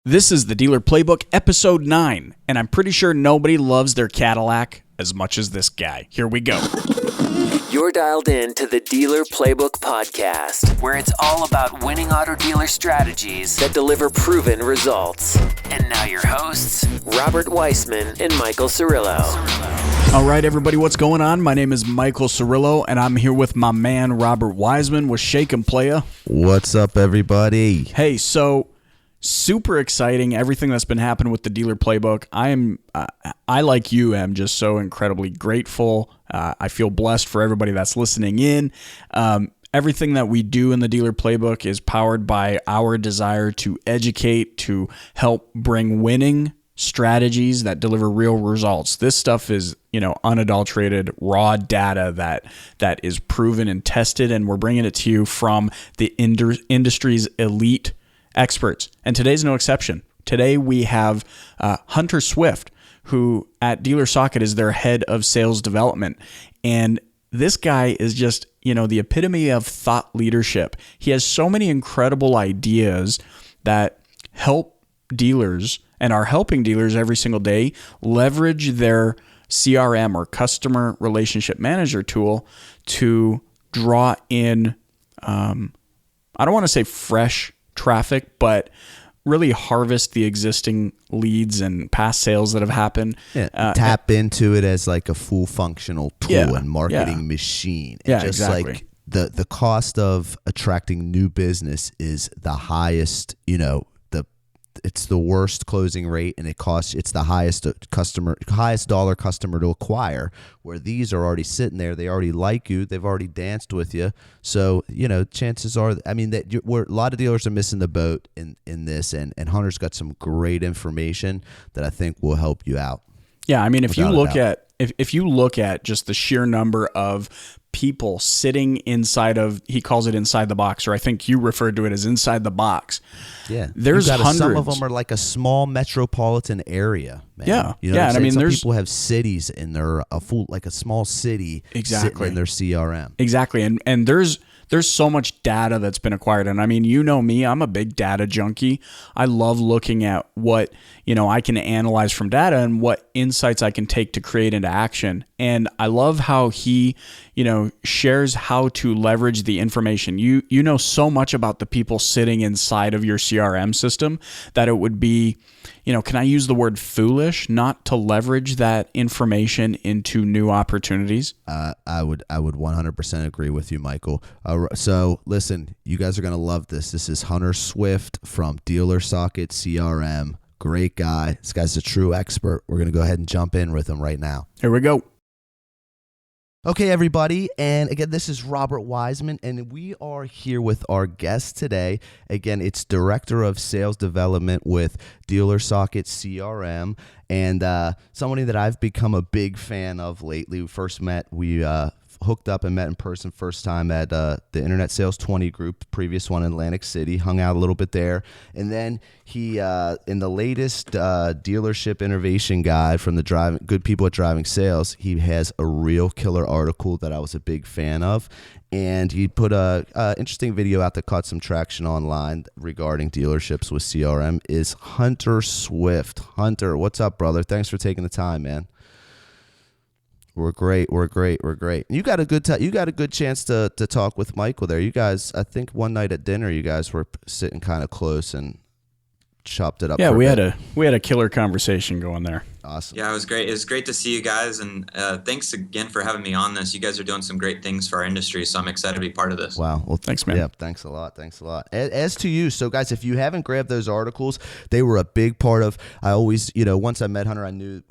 This is the Dealer Playbook, Episode 9, and I'm pretty sure nobody loves their Cadillac as much as this guy. Here we go. You're dialed in to the Dealer Playbook podcast, where it's all about winning auto dealer strategies that deliver proven results. And now your hosts, Robert Weissman and Michael Cirillo. All right, everybody, what's going on? My name is Michael Cirillo, and I'm here with my man, Robert Weissman with Shake 'em Playa. What's up, everybody? Hey, so super exciting, everything that's been happening with the Dealer Playbook. I like you, am just so incredibly grateful. I feel blessed for everybody that's listening in. Everything that we do in the Dealer Playbook is powered by our desire to educate, to help bring winning strategies that deliver real results. This stuff is, unadulterated, raw data that is proven and tested, and we're bringing it to you from the industry's elite experts. And today's no exception. Today we have Hunter Swift, who at DealerSocket is their head of sales development. And this guy is just, the epitome of thought leadership. He has so many incredible ideas that help dealers and are helping dealers every single day leverage their CRM or customer relationship manager tool to draw in, I don't want to say fresh traffic, but really harvest the existing leads and past sales that have happened. Tap into it as like a full functional tool and marketing machine. And just exactly. like the cost of attracting new business is the highest, it's the worst closing rate, and it's the highest dollar customer to acquire, where these are already sitting there. They already like you. They've already danced with you. So, chances are, that a lot of dealers are missing the boat in this, and Hunter's got some great information that I think will help you out. Yeah. If you look at just the sheer number of people sitting inside of, he calls it inside the box, or I think you referred to it as inside the box. Yeah. There's hundreds. Some of them are like a small metropolitan area, man. Yeah. Some people have cities in their, a small city sitting in their CRM. Exactly. And there's so much data that's been acquired. And me, I'm a big data junkie. I love looking at what, I can analyze from data and what insights I can take to create into action. And I love how he, shares how to leverage the information. You know so much about the people sitting inside of your CRM system that it would be, can I use the word foolish not to leverage that information into new opportunities? I would 100% agree with you, Michael. So listen, you guys are going to love this. This is Hunter Swift from DealerSocket CRM. Great guy. This guy's a true expert. We're going to go ahead and jump in with him right now. Here we go. Okay, everybody, and again, this is Robert Weissman, and we are here with our guest today. Again, it's Director of Sales Development with DealerSocket CRM, and somebody that I've become a big fan of lately. We first met, we hooked up and met in person first time at the Internet Sales 20 group, previous one in Atlantic City, hung out a little bit there. And then he, in the latest dealership innovation guide from the Good People at Driving Sales, he has a real killer article that I was a big fan of. And he put a interesting video out that caught some traction online regarding dealerships with CRM is Hunter Swift. Hunter, what's up, brother? Thanks for taking the time, man. We're great. You got a good chance to talk with Michael there. You guys, I think one night at dinner, you guys were sitting kind of close and chopped it up. Yeah, we had a killer conversation going there. Awesome. Yeah, it was great. It was great to see you guys, and thanks again for having me on this. You guys are doing some great things for our industry, so I'm excited to be part of this. Wow. Well, thanks, man. Yeah, thanks a lot. As to you, so guys, if you haven't grabbed those articles, they were a big part of, I always, once I met Hunter, I knew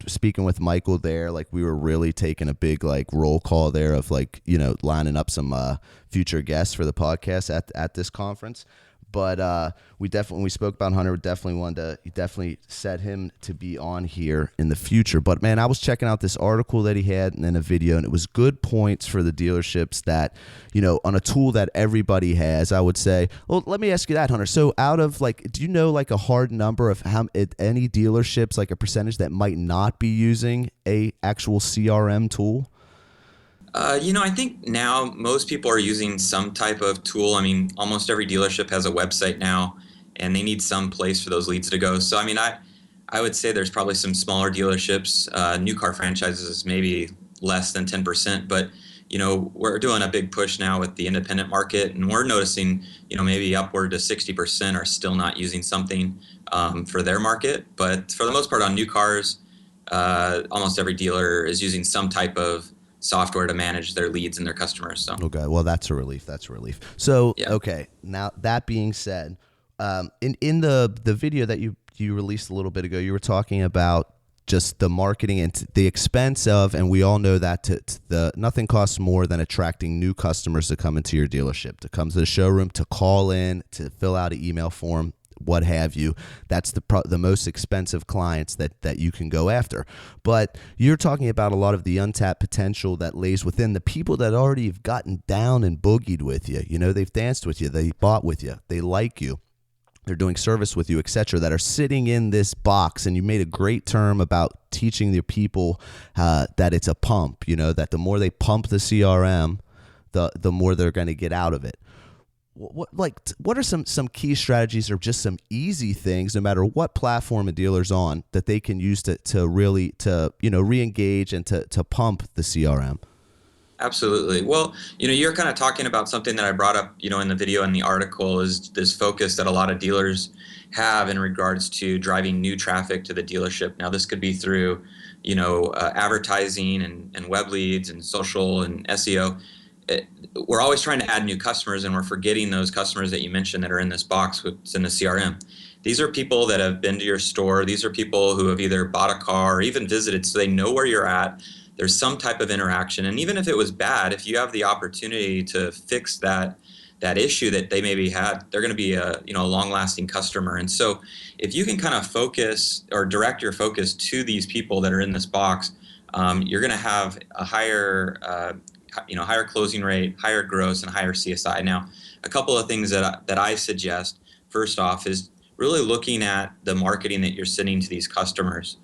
speaking with Michael there, like we were really taking a big roll call there of lining up some future guests for the podcast at this conference. But we spoke about Hunter, definitely set him to be on here in the future. But man, I was checking out this article that he had and then a video, and it was good points for the dealerships that, on a tool that everybody has, I would say. Well, let me ask you that, Hunter. So out of do you know a hard number of how any dealerships, a percentage that might not be using a actual CRM tool? I think now most people are using some type of tool. Almost every dealership has a website now, and they need some place for those leads to go. So, I mean, I would say there's probably some smaller dealerships, new car franchises is maybe less than 10%, but we're doing a big push now with the independent market, and we're noticing, maybe upward to 60% are still not using something for their market. But for the most part on new cars, almost every dealer is using some type of software to manage their leads and their customers. So okay, well that's a relief. So yeah. Okay, now that being said, in the video that you released a little bit ago, you were talking about just the marketing and the expense of, and we all know that nothing costs more than attracting new customers to come into your dealership, to come to the showroom, to call in, to fill out an email form, what have you. That's the most expensive clients that you can go after. But you're talking about a lot of the untapped potential that lays within the people that already have gotten down and boogied with you. They've danced with you, they bought with you, they like you, they're doing service with you, etc., that are sitting in this box. And you made a great term about teaching the people that it's a pump, that the more they pump the CRM, the more they're going to get out of it. What are some key strategies, or just some easy things, no matter what platform a dealer's on, that they can use to really re-engage and to pump the CRM? Absolutely. Well, you're kind of talking about something that I brought up, in the video and the article, is this focus that a lot of dealers have in regards to driving new traffic to the dealership. Now, this could be through, advertising and web leads and social and SEO. We're always trying to add new customers, and we're forgetting those customers that you mentioned that are in this box, what's in the CRM. These are people that have been to your store. These are people who have either bought a car or even visited, so they know where you're at. There's some type of interaction. And even if it was bad, if you have the opportunity to fix that issue that they maybe had, they're going to be a long-lasting customer. And so if you can kind of focus or direct your focus to these people that are in this box, you're going to have a higher closing rate, higher gross, and higher CSI. Now, a couple of things that I suggest, first off, is really looking at the marketing that you're sending to these customers.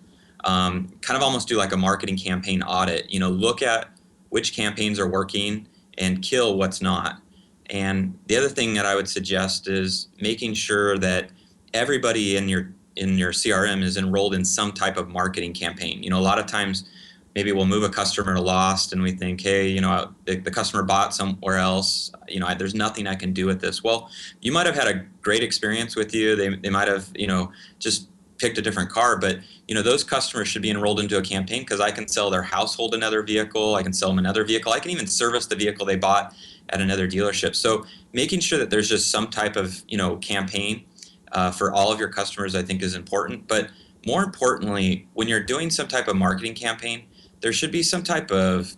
Kind of almost do like a marketing campaign audit. Look at which campaigns are working and kill what's not. And the other thing that I would suggest is making sure that everybody in your CRM is enrolled in some type of marketing campaign. A lot of times maybe we'll move a customer to Lost and we think, hey, the customer bought somewhere else. There's nothing I can do with this. Well, you might have had a great experience with you. They might have, just picked a different car, but those customers should be enrolled into a campaign, because I can sell their household another vehicle, I can sell them another vehicle, I can even service the vehicle they bought at another dealership. So making sure that there's just some type of campaign for all of your customers, I think, is important. But more importantly, when you're doing some type of marketing campaign, there should be some type of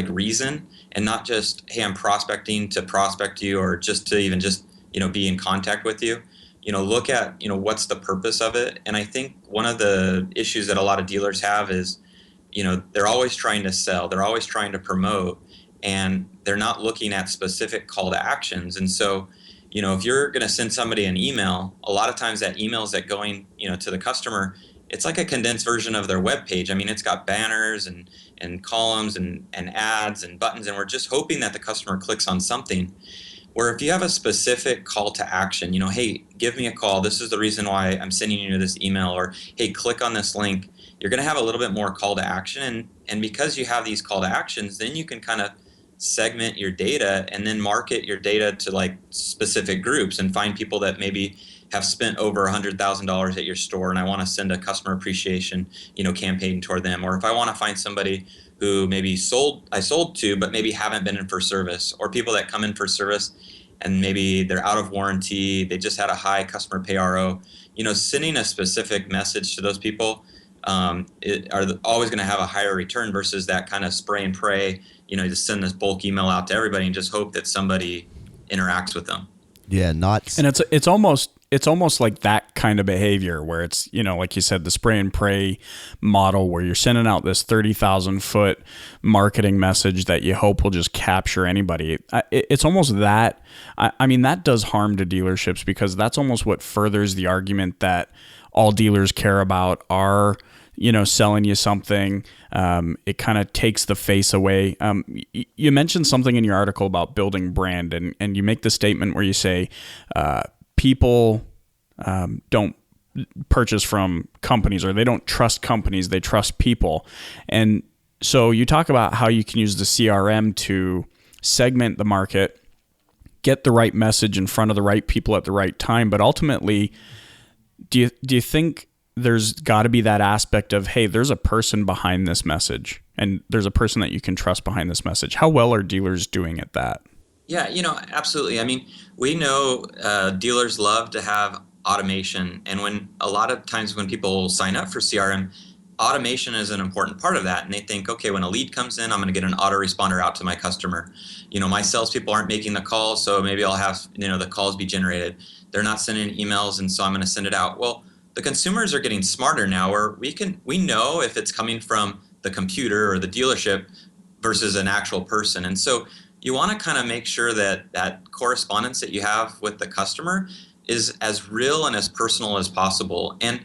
reason, and not just, hey, I'm prospecting to prospect you, or just to even just be in contact with you. Look at, what's the purpose of it. And I think one of the issues that a lot of dealers have is, they're always trying to sell, they're always trying to promote, and they're not looking at specific call to actions. And so, if you're going to send somebody an email, a lot of times that email is going, to the customer, it's like a condensed version of their web page. I mean, it's got banners and columns and ads and buttons, and we're just hoping that the customer clicks on something. Where if you have a specific call to action, hey, give me a call, this is the reason why I'm sending you this email, or hey, click on this link, you're going to have a little bit more call to action. And because you have these call to actions, then you can kind of segment your data and then market your data to specific groups, and find people that maybe have spent over $100,000 at your store, and I want to send a customer appreciation, campaign toward them. Or if I want to find somebody who maybe I sold to, but maybe haven't been in for service, or people that come in for service and maybe they're out of warranty, they just had a high customer pay RO, sending a specific message to those people are always going to have a higher return versus that kind of spray and pray, just send this bulk email out to everybody and just hope that somebody interacts with them. Yeah, and it's almost like that kind of behavior where it's, like you said, the spray and pray model, where you're sending out this 30,000 foot marketing message that you hope will just capture anybody. It's almost that. I mean, that does harm to dealerships, because that's almost what furthers the argument that all dealers care about are, selling you something. It kind of takes the face away. You mentioned something in your article about building brand, and you make the statement where you say, people don't purchase from companies, or they don't trust companies, they trust people. And so you talk about how you can use the CRM to segment the market, get the right message in front of the right people at the right time. But ultimately, do you think there's got to be that aspect of, hey, there's a person behind this message, and there's a person that you can trust behind this message? How well are dealers doing at that? Yeah, absolutely. I mean, we know dealers love to have automation. And when a lot of times when people sign up for CRM, automation is an important part of that. And they think, okay, when a lead comes in, I'm going to get an autoresponder out to my customer. My salespeople aren't making the calls, so maybe I'll have, the calls be generated. They're not sending emails, and so I'm going to send it out. Well, the consumers are getting smarter now, where we know if it's coming from the computer or the dealership versus an actual person. And so you want to kind of make sure that that correspondence that you have with the customer is as real and as personal as possible. And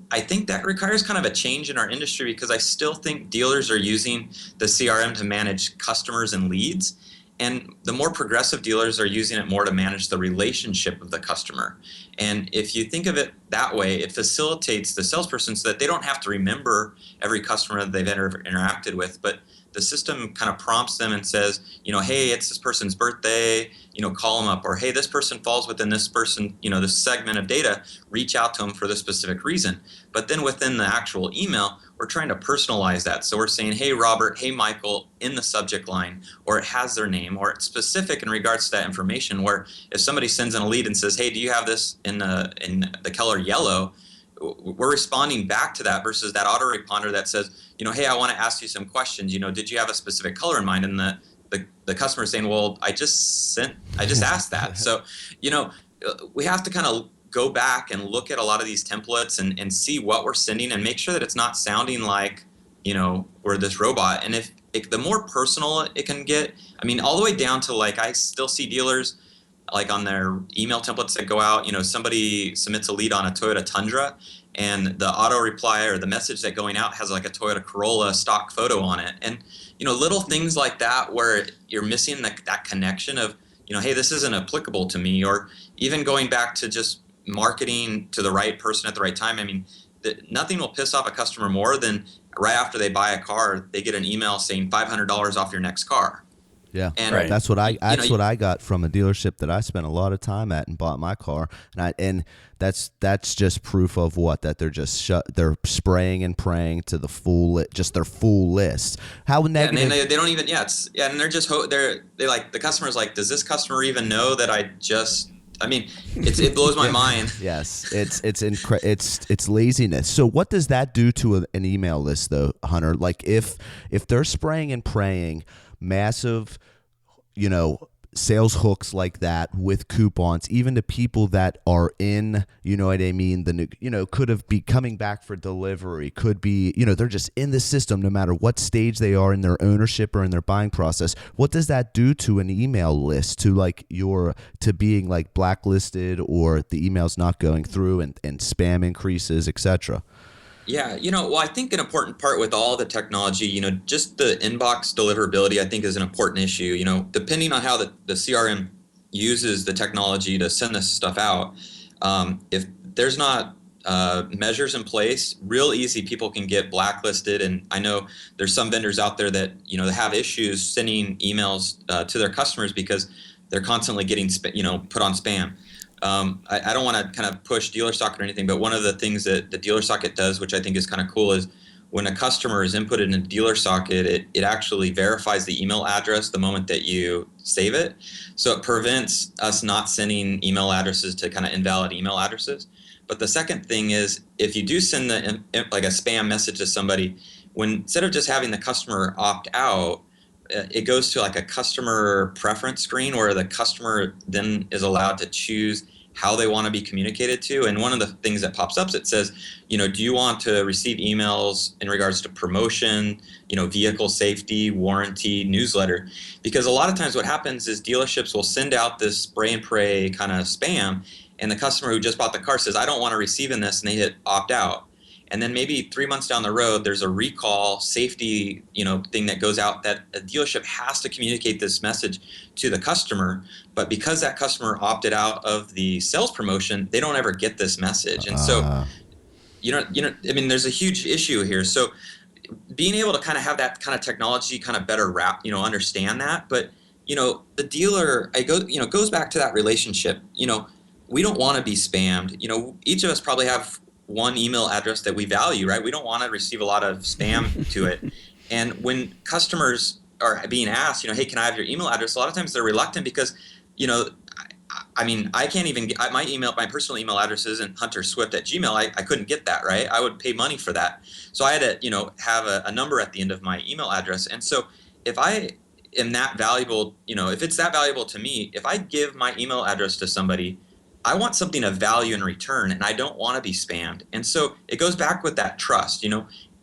I think that requires kind of a change in our industry, because I still think dealers are using the CRM to manage customers and leads. And the more progressive dealers are using it more to manage the relationship of the customer. And if you think of it that way, it facilitates the salesperson so that they don't have to remember every customer that they've ever interacted with, but the system kind of prompts them and says, hey, it's this person's birthday, call them up, or hey, this person falls within this person, this segment of data, reach out to them for this specific reason. But then within the actual email, we're trying to personalize that. So we're saying, hey, Robert, hey, Michael, in the subject line, or it has their name, or it's specific in regards to that information, where if somebody sends in a lead and says, hey, do you have this in the color yellow? We're responding back to that versus that autoresponder that says, hey, I want to ask you some questions. Did you have a specific color in mind? And the customer is saying, well, I just asked that. So, we have to kind of go back and look at a lot of these templates and see what we're sending and make sure that it's not sounding like, we're this robot. And if the more personal it can get, all the way down to I still see dealers on their email templates that go out, somebody submits a lead on a Toyota Tundra, and the auto reply or the message that going out has a Toyota Corolla stock photo on it. And, little things like that where you're missing that connection of, hey, this isn't applicable to me, or even going back to just marketing to the right person at the right time. Nothing will piss off a customer more than right after they buy a car, they get an email saying $500 off your next car. Yeah, and right. That's what I got from a dealership that I spent a lot of time at and bought my car, and that's just proof of that they're just they're spraying and praying to the their full list. How negative? Yeah, and they don't even and they're just they the customer's like, does this customer even know that I just? It blows my mind. Yes, it's laziness. So what does that do to an email list, though, Hunter? If they're spraying and praying massive, sales hooks like that with coupons, even to people that are in, could have be coming back for delivery, could be, they're just in the system no matter what stage they are in their ownership or in their buying process. What does that do to an email list, to being blacklisted, or the emails not going through and spam increases, etc.? Yeah, I think an important part with all the technology, just the inbox deliverability, I think is an important issue. Depending on how the CRM uses the technology to send this stuff out, if there's not measures in place, real easy people can get blacklisted. And I know there's some vendors out there that, they have issues sending emails to their customers because they're constantly getting, put on spam. I don't want to kind of push DealerSocket or anything, but one of the things that the DealerSocket does, which I think is kind of cool, is when a customer is inputted in DealerSocket, it actually verifies the email address the moment that you save it. So it prevents us not sending email addresses to kind of invalid email addresses. But the second thing is, if you do send a spam message to somebody, instead of just having the customer opt out, it goes to a customer preference screen where the customer then is allowed to choose how they want to be communicated to. And one of the things that pops up, it says, do you want to receive emails in regards to promotion, vehicle safety, warranty, newsletter? Because a lot of times what happens is dealerships will send out this spray and pray kind of spam, and the customer who just bought the car says, I don't want to receive in this, and they hit opt out. And then maybe 3 months down the road, there's a recall safety, thing that goes out that a dealership has to communicate this message to the customer. But because that customer opted out of the sales promotion, they don't ever get this message. And so, there's a huge issue here. So being able to kind of have that kind of technology kind of better understand that. But, the dealer, goes back to that relationship. We don't want to be spammed. Each of us probably have one email address that we value, right? We don't want to receive a lot of spam to it. And when customers are being asked, hey, can I have your email address? A lot of times they're reluctant because, I can't even get my personal email address isn't hunterswift@gmail. I couldn't get that, right? I would pay money for that. So I had to, have a number at the end of my email address. And so if I am that valuable, if it's that valuable to me, if I give my email address to somebody, I want something of value in return, and I don't want to be spammed. And so it goes back with that trust.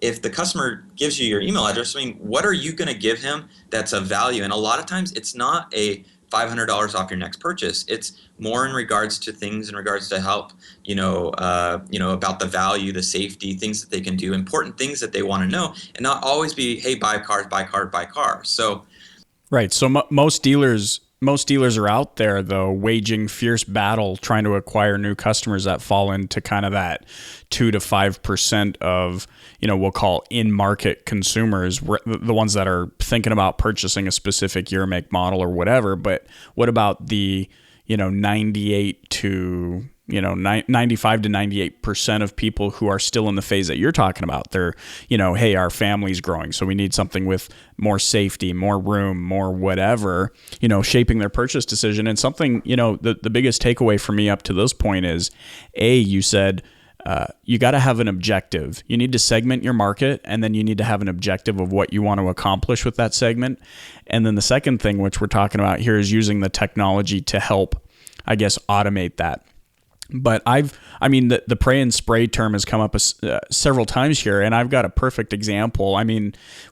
If the customer gives you your email address, what are you going to give him that's of value? And a lot of times it's not a $500 off your next purchase. It's more in regards to things in regards to help, about the value, the safety, things that they can do, important things that they want to know, and not always be, hey, buy cars, buy cars, buy cars. So, right. So most dealers are out there, though, waging fierce battle trying to acquire new customers that fall into kind of that 2 to 5% of, we'll call in-market consumers, the ones that are thinking about purchasing a specific year, make, model, or whatever. But what about the, 98 to 95 to 98% of people who are still in the phase that you're talking about? They're, hey, our family's growing, so we need something with more safety, more room, more whatever, shaping their purchase decision. And something, the biggest takeaway for me up to this point is, you said, you got to have an objective. You need to segment your market, and then you need to have an objective of what you want to accomplish with that segment. And then the second thing, which we're talking about here, is using the technology to help, I guess, automate that. But the pray and spray term has come up several times here, and I've got a perfect example.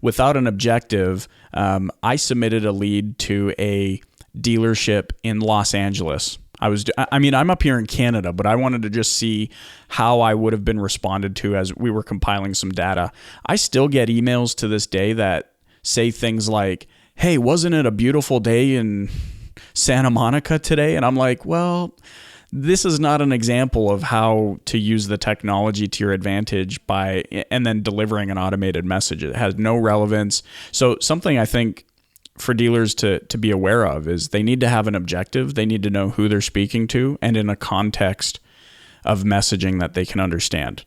Without an objective, I submitted a lead to a dealership in Los Angeles. I'm up here in Canada, but I wanted to just see how I would have been responded to as we were compiling some data. I still get emails to this day that say things like, hey, wasn't it a beautiful day in Santa Monica today? And I'm like, well, this is not an example of how to use the technology to your advantage and then delivering an automated message. It has no relevance. So something I think for dealers to be aware of is they need to have an objective. They need to know who they're speaking to and in a context of messaging that they can understand.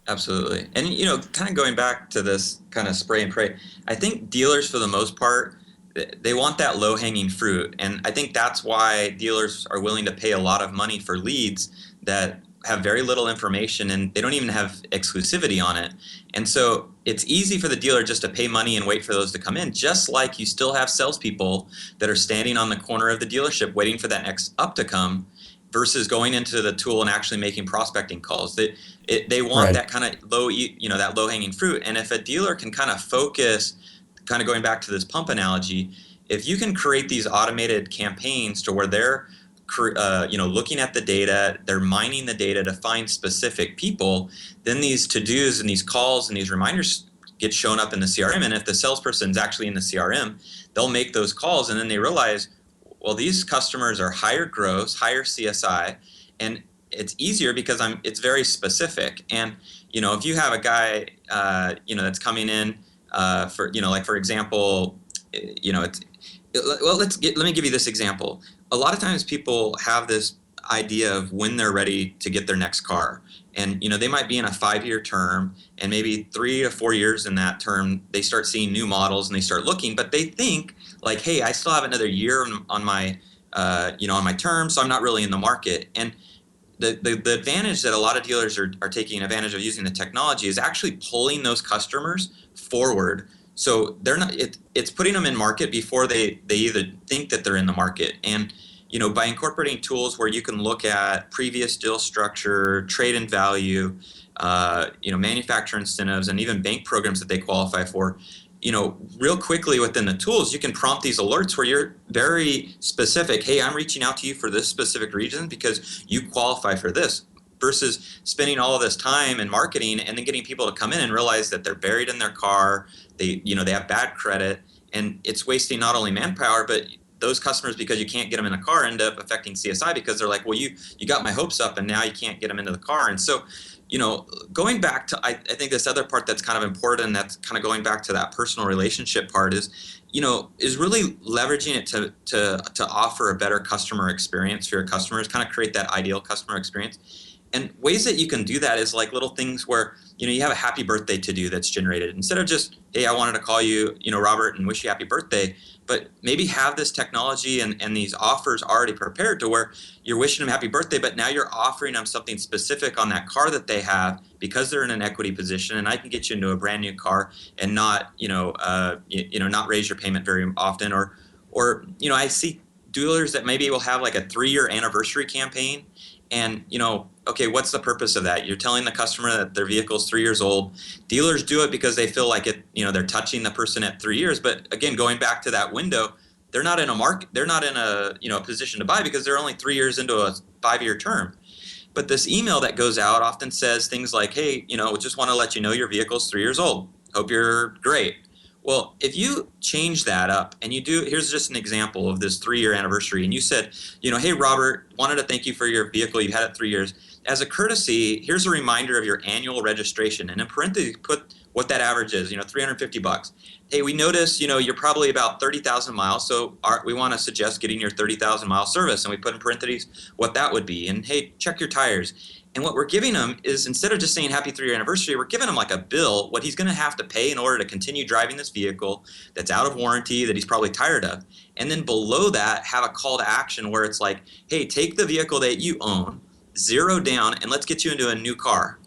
Absolutely. And, kind of going back to this kind of spray and pray, I think dealers, for the most part, they want that low-hanging fruit. And I think that's why dealers are willing to pay a lot of money for leads that have very little information, and they don't even have exclusivity on it. And so it's easy for the dealer just to pay money and wait for those to come in, just like you still have salespeople that are standing on the corner of the dealership waiting for that next up to come, versus going into the tool and actually making prospecting calls. They want Right. that kind of that low-hanging fruit. And if a dealer can kind of focus, kind of going back to this pump analogy, if you can create these automated campaigns to where they're looking at the data, they're mining the data to find specific people, then these to-dos and these calls and these reminders get shown up in the CRM. And if the salesperson's actually in the CRM, they'll make those calls, and then they realize, well, these customers are higher gross, higher CSI, and it's easier because it's very specific. And if you have a guy that's coming in for example, let me give you this example. A lot of times people have this idea of when they're ready to get their next car. And, they might be in a 5-year term, and maybe 3 to 4 years in that term, they start seeing new models and they start looking, but they think like, hey, I still have another year on my, on my term, so I'm not really in the market. And the advantage that a lot of dealers are taking advantage of using the technology is actually pulling those customers forward. So they're not, it's putting them in market before they either think that they're in the market. And, by incorporating tools where you can look at previous deal structure, trade in value, manufacturer incentives, and even bank programs that they qualify for, real quickly within the tools, you can prompt these alerts where you're very specific. Hey, I'm reaching out to you for this specific reason because you qualify for this. versus spending all of this time in marketing and then getting people to come in and realize that they're buried in their car, they have bad credit, and it's wasting not only manpower, but those customers, because you can't get them in a car, end up affecting CSI because they're like, well, you got my hopes up and now you can't get them into the car. And so, going back to, I think this other part that's kind of important, that's kind of going back to that personal relationship part is really leveraging it to offer a better customer experience for your customers, kind of create that ideal customer experience. And ways that you can do that is like little things where, you have a happy birthday to do that's generated. Instead of just, hey, I wanted to call you, Robert, and wish you happy birthday, but maybe have this technology and these offers already prepared to where you're wishing them happy birthday, but now you're offering them something specific on that car that they have because they're in an equity position, and I can get you into a brand new car and not, not raise your payment very often. Or I see dealers that maybe will have like a 3-year anniversary campaign. And, okay, what's the purpose of that? You're telling the customer that their vehicle is 3 years old. Dealers do it because they feel like it, they're touching the person at 3 years. But again, going back to that window, they're not in a market, they're not in a, position to buy because they're only 3 years into a 5-year term. But this email that goes out often says things like, hey, just want to let you know your vehicle's 3 years old. Hope you're great. Well, if you change that up and here's just an example of this 3-year anniversary, and you said, hey, Robert, wanted to thank you for your vehicle. You had it 3 years. As a courtesy, here's a reminder of your annual registration. And in parentheses, put what that average is, $350. Hey, we notice, you're probably about 30,000 miles. So we want to suggest getting your 30,000 mile service. And we put in parentheses what that would be. And hey, check your tires. And what we're giving him is, instead of just saying happy 3-year anniversary, we're giving him like a bill, what he's going to have to pay in order to continue driving this vehicle that's out of warranty, that he's probably tired of. And then below that, have a call to action where it's like, hey, take the vehicle that you own, zero down, and let's get you into a new car.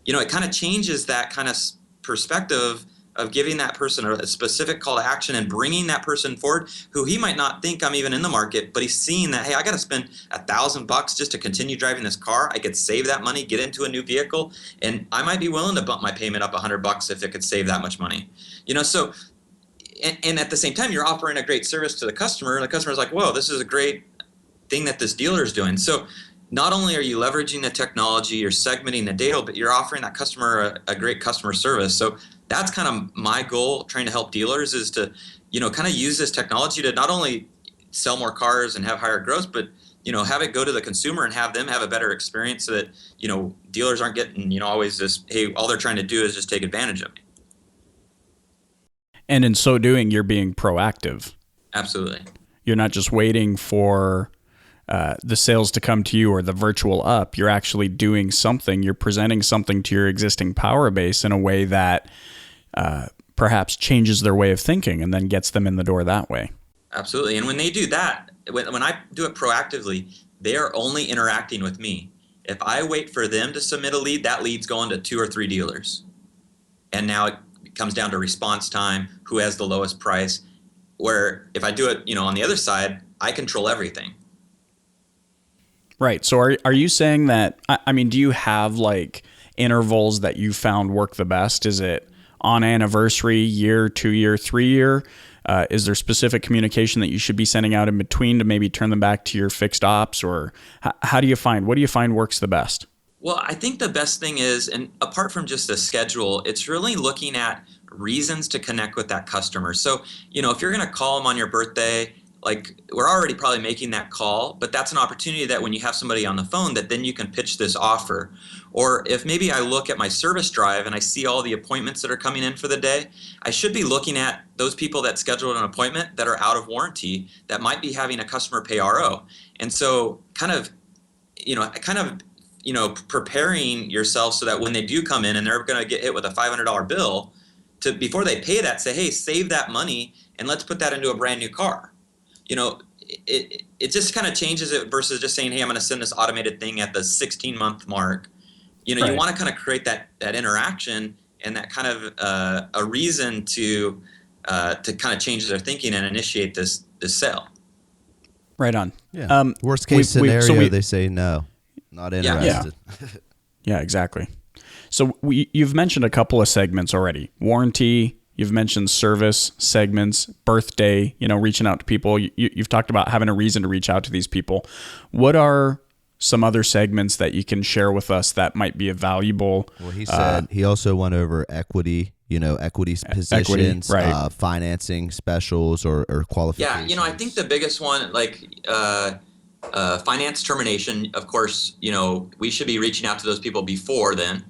It kind of changes that kind of perspective of giving that person a specific call to action and bringing that person forward who he might not think I'm even in the market, but he's seeing that, hey, I got to spend $1,000 just to continue driving this car. I could save that money, get into a new vehicle, and I might be willing to bump my payment up $100 if it could save that much money. So, and at the same time, you're offering a great service to the customer, and the customer's like, whoa, this is a great thing that this dealer is doing. So not only are you leveraging the technology, you're segmenting the data, but you're offering that customer a great customer service. So that's kind of my goal, trying to help dealers, is to, kind of use this technology to not only sell more cars and have higher growth, but, have it go to the consumer and have them have a better experience so that, dealers aren't getting, always this, hey, all they're trying to do is just take advantage of me. And in so doing, you're being proactive. Absolutely. You're not just waiting for the sales to come to you or the virtual up. You're actually doing something. You're presenting something to your existing power base in a way that perhaps changes their way of thinking and then gets them in the door that way. Absolutely. And when they do that, when I do it proactively, they are only interacting with me. If I wait for them to submit a lead, that lead's going to 2 or 3 dealers. And now it comes down to response time, who has the lowest price, where if I do it, on the other side, I control everything. Right. So are you saying that, I mean, do you have like intervals that you found work the best? Is it on anniversary, year, 2-year, 3-year? Is there specific communication that you should be sending out in between to maybe turn them back to your fixed ops? Or what do you find works the best? Well, I think the best thing is, and apart from just the schedule, it's really looking at reasons to connect with that customer. So, if you're going to call them on your birthday, like, we're already probably making that call, but that's an opportunity that when you have somebody on the phone, that then you can pitch this offer. Or if maybe I look at my service drive and I see all the appointments that are coming in for the day, I should be looking at those people that scheduled an appointment that are out of warranty that might be having a customer pay RO. And so preparing yourself so that when they do come in and they're going to get hit with a $500 bill, before they pay that, say, hey, save that money and let's put that into a brand new car. It just kind of changes it versus just saying, hey, I'm going to send this automated thing at the 16-month mark. Right. You want to kind of create that interaction and that kind of a reason to kind of change their thinking and initiate this sale. Right on. Yeah. Worst case scenario, they say no, not interested. Yeah, exactly. So you've mentioned a couple of segments already. Warranty. You've mentioned service segments, birthday, reaching out to people. You've talked about having a reason to reach out to these people. What are some other segments that you can share with us that might be valuable. Well, he said he also went over equity, equity positions, right. Financing specials or qualifications. Yeah, I think the biggest one, like finance termination, of course, we should be reaching out to those people before then.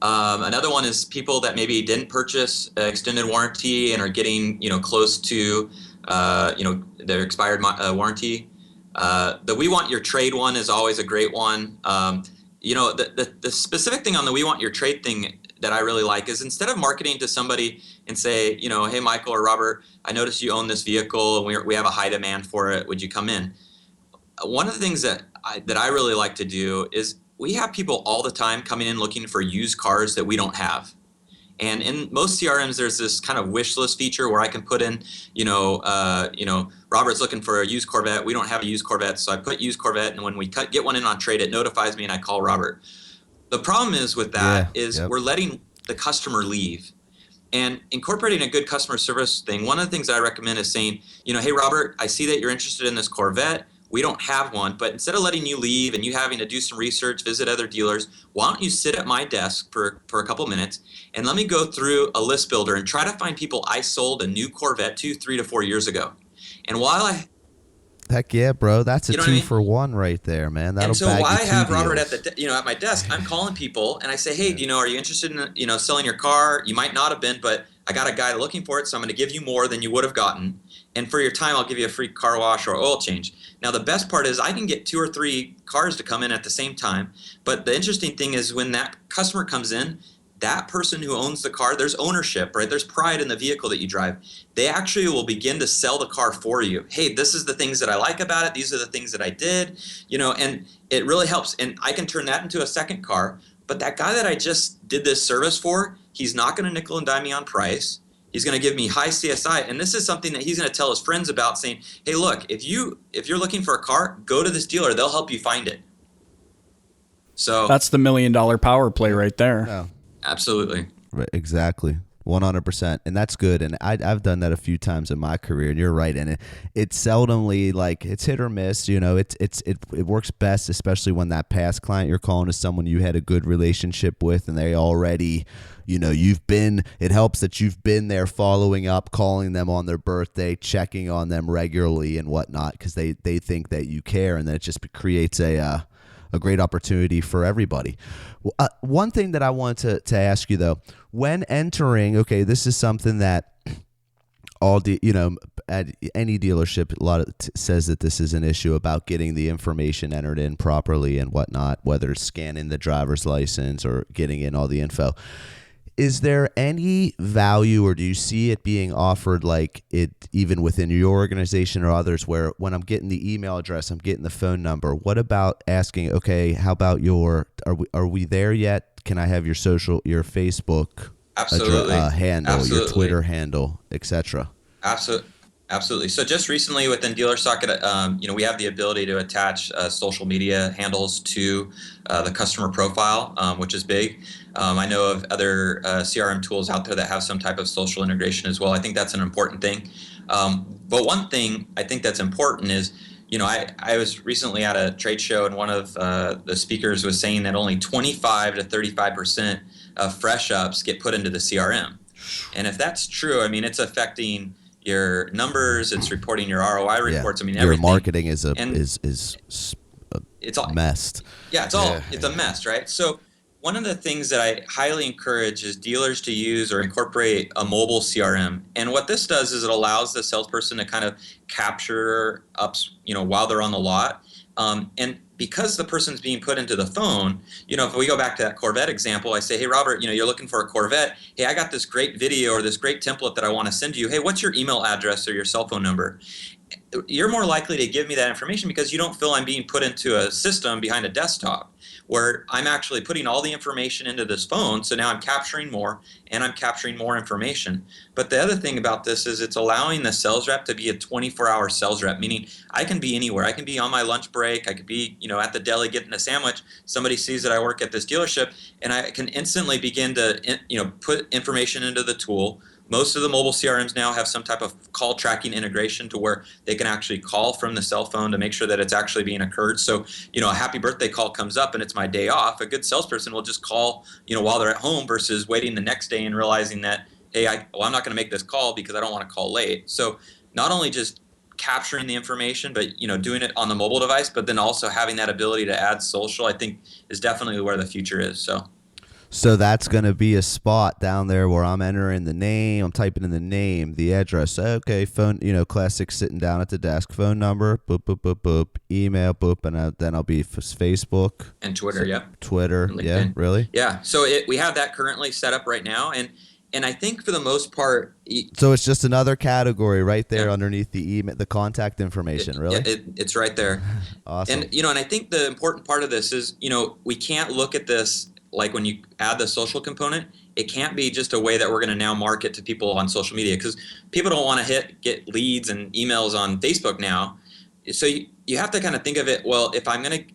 Another one is people that maybe didn't purchase extended warranty and are getting, close to, their expired warranty. The We Want Your Trade one is always a great one. The specific thing on the We Want Your Trade thing that I really like is instead of marketing to somebody and say, hey, Michael or Robert, I noticed you own this vehicle and we have a high demand for it. Would you come in? One of the things that I really like to do is we have people all the time coming in looking for used cars that we don't have. And in most CRMs, there's this kind of wish list feature where I can put in, Robert's looking for a used Corvette. We don't have a used Corvette, so I put used Corvette, and when we get one in on trade, it notifies me, and I call Robert. The problem is with that we're letting the customer leave. And incorporating a good customer service thing, one of the things I recommend is saying, hey, Robert, I see that you're interested in this Corvette. We don't have one, but instead of letting you leave and you having to do some research, visit other dealers, why don't you sit at my desk for a couple minutes and let me go through a list builder and try to find people I sold a new Corvette 2, 3 to 4 years ago. And while Heck yeah, bro. That's a 2-for-1 right there, man. That'll and so bag while I you have 2 Robert deals. at at my desk, I'm calling people and I say, hey, are you interested in selling your car? You might not have been, but I got a guy looking for it, so I'm going to give you more than you would have gotten. And for your time, I'll give you a free car wash or oil change. Now, the best part is I can get 2 or 3 cars to come in at the same time. But the interesting thing is when that customer comes in, that person who owns the car, there's ownership, right? There's pride in the vehicle that you drive. They actually will begin to sell the car for you. Hey, this is the things that I like about it. These are the things that I did, and it really helps. And I can turn that into a second car. But that guy that I just did this service for, he's not going to nickel and dime me on price. He's going to give me high CSI. And this is something that he's going to tell his friends about, saying, hey, look, if you're looking for a car, go to this dealer. They'll help you find it. So that's the $1 million power play right there. No. Absolutely. Right, exactly. 100%. And that's good. And I've done that a few times in my career, and you're right. And it's seldomly like it's hit or miss. It works best, especially when that past client you're calling is someone you had a good relationship with, and they already, it helps that you've been there following up, calling them on their birthday, checking on them regularly and whatnot, because they think that you care, and then it just creates a great opportunity for everybody. One thing that I want to ask you though, when entering, okay, this is something that at any dealership, a lot of says that this is an issue about getting the information entered in properly and whatnot, whether it's scanning the driver's license or getting in all the info. Is there any value, or do you see it being offered like it even within your organization or others, where when I'm getting the email address, I'm getting the phone number? What about asking, okay, how about are we there yet? Can I have your Facebook handle, your Twitter handle, etc.? Absolutely. So just recently within DealerSocket, we have the ability to attach social media handles to the customer profile, which is big. I know of other CRM tools out there that have some type of social integration as well. I think that's an important thing. But one thing I think that's important is, I was recently at a trade show, and one of the speakers was saying that only 25 to 35% of fresh ups get put into the CRM. And if that's true, it's affecting your numbers, it's reporting your ROI reports. Everything. Your marketing is it's all messed. Yeah, it's a mess, right? So one of the things that I highly encourage is dealers to use or incorporate a mobile CRM. And what this does is it allows the salesperson to kind of capture ups, while they're on the lot. And because the person's being put into the phone, if we go back to that Corvette example, I say, hey, Robert, you're looking for a Corvette. Hey, I got this great video or this great template that I want to send you. Hey, what's your email address or your cell phone number? You're more likely to give me that information because you don't feel I'm being put into a system behind a desktop where I'm actually putting all the information into this phone. So now I'm capturing more and I'm capturing more information. But the other thing about this is it's allowing the sales rep to be a 24-hour sales rep, meaning I can be anywhere. I can be on my lunch break. I could be, at the deli getting a sandwich. Somebody sees that I work at this dealership and I can instantly begin to, put information into the tool, Most of the mobile CRMs now have some type of call tracking integration to where they can actually call from the cell phone to make sure that it's actually being occurred. So, a happy birthday call comes up and it's my day off. A good salesperson will just call, while they're at home versus waiting the next day and realizing that, hey, I'm not going to make this call because I don't want to call late. So not only just capturing the information, but doing it on the mobile device, but then also having that ability to add social, I think is definitely where the future is. So that's going to be a spot down there where I'm entering the name, I'm typing in the name, the address. Okay, phone, classic sitting down at the desk, phone number, boop, boop, boop, boop, email, boop, and then I'll be Facebook. And Twitter, yeah. Twitter, yeah, really? Yeah, so we have that currently set up right now, and I think for the most part... So it's just another category right there underneath the email, the contact information, really? Yeah, it's right there. Awesome. And, and I think the important part of this is, we can't look at this like when you add the social component, it can't be just a way that we're going to now market to people on social media, because people don't want to get leads and emails on Facebook now. So you have to kind of think of it, well,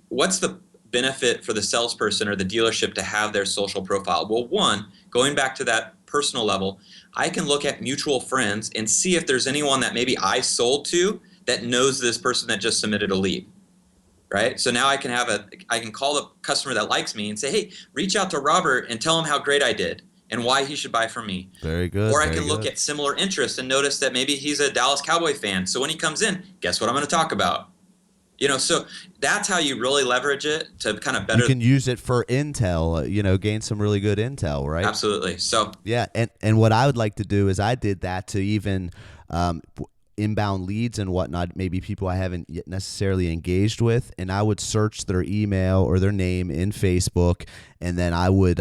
what's the benefit for the salesperson or the dealership to have their social profile? Well, one, going back to that personal level, I can look at mutual friends and see if there's anyone that maybe I sold to that knows this person that just submitted a lead. Right? So now I can call the customer that likes me and say, hey, reach out to Robert and tell him how great I did and why he should buy from me. Very good. Or I can look at similar interests and notice that maybe he's a Dallas Cowboy fan. So when he comes in, guess what I'm going to talk about? So that's how you really leverage it to kind of better. You can use it for intel, gain some really good intel, right? Absolutely. So yeah, and what I would like to do is I did that to even inbound leads and whatnot, maybe people I haven't yet necessarily engaged with, and I would search their email or their name in Facebook, and then I would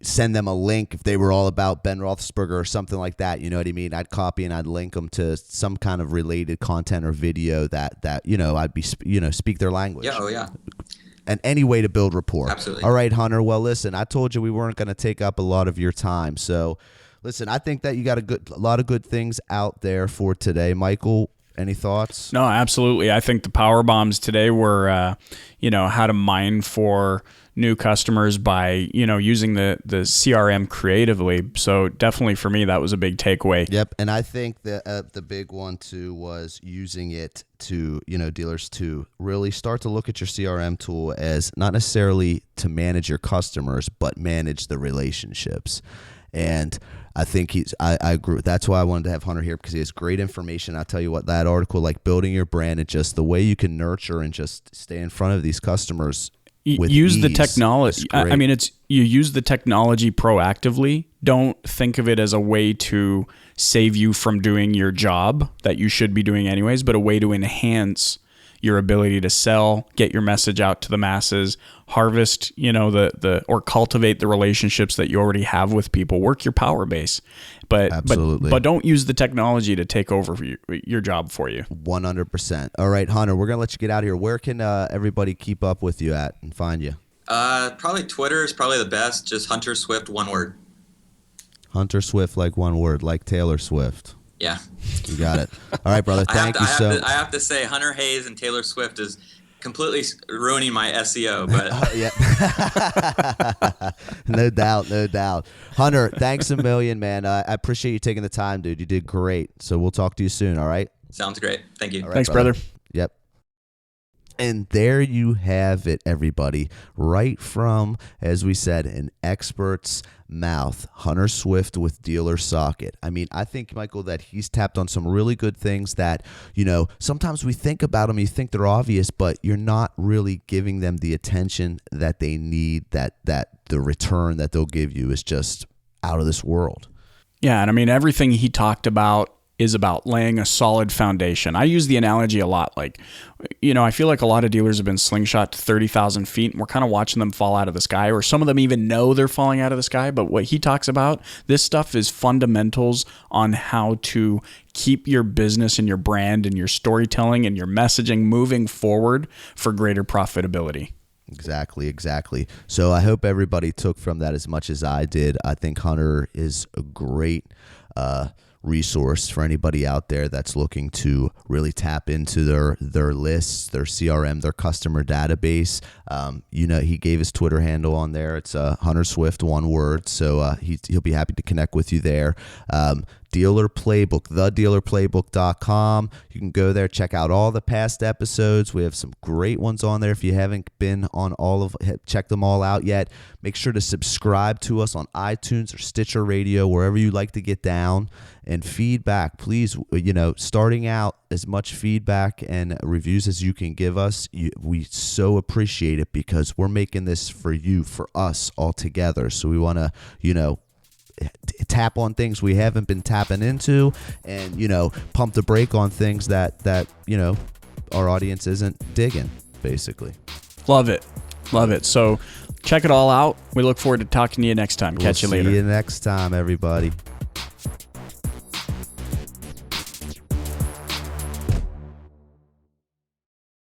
send them a link if they were all about Ben Roethlisberger or something like that. You know what I mean? I'd copy and I'd link them to some kind of related content or video that I'd be speak their language. Yeah, oh yeah. And any way to build rapport. Absolutely. All right, Hunter. Well, listen, I told you we weren't going to take up a lot of your time, so. Listen, I think that you got a lot of good things out there for today. Michael, any thoughts? No, absolutely. I think the power bombs today were, how to mine for new customers by, using the CRM creatively. So definitely for me, that was a big takeaway. Yep. And I think that the big one too was using it to, dealers to really start to look at your CRM tool as not necessarily to manage your customers, but manage the relationships. And I think I agree. That's why I wanted to have Hunter here, because he has great information. I'll tell you what, that article, like building your brand and just the way you can nurture and just stay in front of these customers with use ease the technology. I mean, you use the technology proactively. Don't think of it as a way to save you from doing your job that you should be doing anyways, but a way to enhance your ability to sell, get your message out to the masses, harvest, or cultivate the relationships that you already have with people. Work your power base, but don't use the technology to take over your job for you. 100%. All right, Hunter, we're gonna let you get out of here. Where can everybody keep up with you at and find you? Probably Twitter is probably the best. Just Hunter Swift, one word. Hunter Swift, like one word, like Taylor Swift. Yeah. You got it. All right, brother. Thank you so much. I have to say, Hunter Hayes and Taylor Swift is completely ruining my SEO. But yeah. No doubt. Hunter, thanks a million, man. I appreciate you taking the time, dude. You did great. So we'll talk to you soon, all right? Sounds great. Thank you. All right, thanks, brother. Yep. And there you have it, everybody. Right from, as we said, an expert's mouth, Hunter Swift with DealerSocket. I mean, I think, Michael, that he's tapped on some really good things that, sometimes we think about them, you think they're obvious, but you're not really giving them the attention that they need, that the return that they'll give you is just out of this world. Yeah, and I mean, everything he talked about is about laying a solid foundation. I use the analogy a lot. Like, I feel like a lot of dealers have been slingshot to 30,000 feet and we're kind of watching them fall out of the sky, or some of them even know they're falling out of the sky. But what he talks about, this stuff is fundamentals on how to keep your business and your brand and your storytelling and your messaging moving forward for greater profitability. Exactly. So I hope everybody took from that as much as I did. I think Hunter is a great resource for anybody out there that's looking to really tap into their lists, their CRM, their customer database. He gave his Twitter handle on there. It's Hunter Swift, one word. So he'll be happy to connect with you there. Dealer Playbook, thedealerplaybook.com. You can go there, check out all the past episodes. We have some great ones on there. If you haven't been on check them all out yet, make sure to subscribe to us on iTunes or Stitcher Radio, wherever you like to get down. And feedback, please, starting out, as much feedback and reviews as you can give us. We so appreciate it because we're making this for you, for us all together. So we want to, tap on things we haven't been tapping into, and pump the brake on things that our audience isn't digging, basically. Love it. So check it all out. We look forward to talking to you next time. Catch you later. See you next time, everybody.